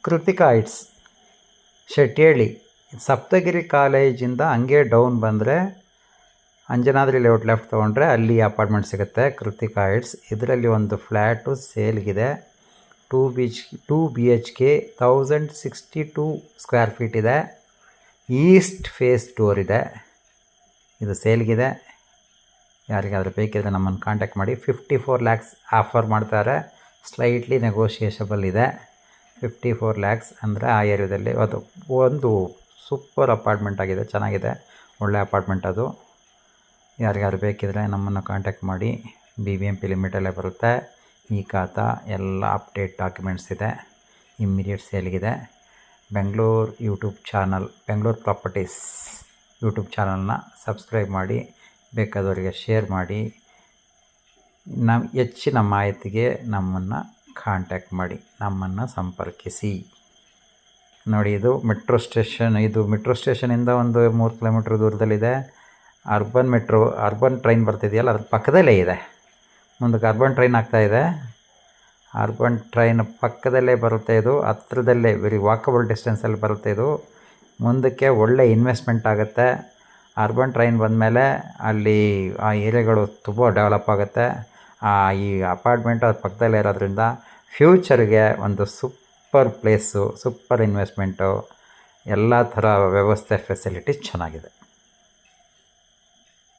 Krithika heights, Shettihalli. Saptagiri ಕಾಲೇಜಿಂದ ಹಂಗೆ down ಬಂದರೆ ಅಂಜನಾದ್ರಿ ಲೇಔಟ್ ಲೆಫ್ಟ್ ತೊಗೊಂಡ್ರೆ ಅಲ್ಲಿ ಅಪಾರ್ಟ್ಮೆಂಟ್ ಸಿಗುತ್ತೆ, ಕೃತಿಕಾ ಹೈಟ್ಸ್. ಇದರಲ್ಲಿ ಒಂದು ಫ್ಲ್ಯಾಟು ಸೇಲ್ಗಿದೆ. 2 BHK 1062 ಸ್ಕ್ವೇರ್ ಫೀಟ್ ಇದೆ. ಈಸ್ಟ್ ಫೇಸ್ ಡೋರ್ ಇದೆ. ಇದು ಸೇಲ್ಗಿದೆ. ಯಾರಿಗಾದರೂ ಬೇಕಿದ್ರೆ ನಮ್ಮನ್ನು ಕಾಂಟ್ಯಾಕ್ಟ್ ಮಾಡಿ. 54 lakhs ಆಫರ್ ಮಾಡ್ತಾರೆ. ಸ್ಲೈಟ್ಲಿ ನೆಗೋಷಿಯೇಷಬಲ್ ಇದೆ. 54 lakhs ಅಂದರೆ ಆ ಏರಿಯಾದಲ್ಲಿ ಅದು ಒಂದು ಸೂಪರ್ ಅಪಾರ್ಟ್ಮೆಂಟ್ ಆಗಿದೆ, ಚೆನ್ನಾಗಿದೆ, ಒಳ್ಳೆ ಅಪಾರ್ಟ್ಮೆಂಟ್ ಅದು. ಯಾರಿಗಾದ್ರು ಬೇಕಿದ್ರೆ ನಮ್ಮನ್ನು ಕಾಂಟ್ಯಾಕ್ಟ್ ಮಾಡಿ. BBMP ಲಿಮಿಟಲ್ಲೇ ಬರುತ್ತೆ. ಈ ಖಾತಾ ಎಲ್ಲ ಅಪ್ಡೇಟ್ ಡಾಕ್ಯುಮೆಂಟ್ಸ್ ಇದೆ. ಇಮ್ಮಿಡಿಯೇಟ್ ಸೇಲ್ಗಿದೆ. Bengaluru YouTube channel, Bengaluru properties YouTube ಚಾನಲ್ನ ಸಬ್ಸ್ಕ್ರೈಬ್ ಮಾಡಿ, ಬೇಕಾದವರಿಗೆ ಶೇರ್ ಮಾಡಿ. ಹೆಚ್ಚಿನ ಮಾಹಿತಿಗೆ ನಮ್ಮನ್ನು ಕಾಂಟ್ಯಾಕ್ಟ್ ಮಾಡಿ, ನಮ್ಮನ್ನು ಸಂಪರ್ಕಿಸಿ. ನೋಡಿ, ಇದು ಮೆಟ್ರೋ ಸ್ಟೇಷನಿಂದ ಒಂದು 3 ಕಿಲೋಮೀಟ್ರ್ ದೂರದಲ್ಲಿದೆ. ಅರ್ಬನ್ ಟ್ರೈನ್ ಬರ್ತಿದೆಯಲ್ಲ, ಅದ್ರ ಪಕ್ಕದಲ್ಲೇ ಇದೆ. ಮುಂದಕ್ಕೆ ಅರ್ಬನ್ ಟ್ರೈನ್ ಆಗ್ತಾಯಿದೆ. ಅರ್ಬನ್ ಟ್ರೈನ್ ಪಕ್ಕದಲ್ಲೇ ಬರುತ್ತೆ. ಇದು ಹತ್ರದಲ್ಲೇ ವೆರಿ ವಾಕಬಲ್ ಡಿಸ್ಟೆನ್ಸಲ್ಲಿ ಬರುತ್ತೆ. ಇದು ಮುಂದಕ್ಕೆ ಒಳ್ಳೆ ಇನ್ವೆಸ್ಟ್ಮೆಂಟ್ ಆಗುತ್ತೆ. ಅರ್ಬನ್ ಟ್ರೈನ್ ಬಂದಮೇಲೆ ಅಲ್ಲಿ ಆ ಏರಿಯಾಗಳು ತುಂಬ ಡೆವಲಪ್ ಆಗುತ್ತೆ. ಈ ಅಪಾರ್ಟ್ಮೆಂಟ್ ಅದ್ರ ಪಕ್ಕದಲ್ಲೇ ಇರೋದ್ರಿಂದ ಫ್ಯೂಚರ್ಗೆ ಒಂದು ಸೂಪರ್ ಪ್ಲೇಸು, ಸೂಪರ್ ಇನ್ವೆಸ್ಟ್ಮೆಂಟು, ಎಲ್ಲ ಥರ ವ್ಯವಸ್ಥೆ ಫೆಸಿಲಿಟೀಸ್ ಚೆನ್ನಾಗಿದೆ.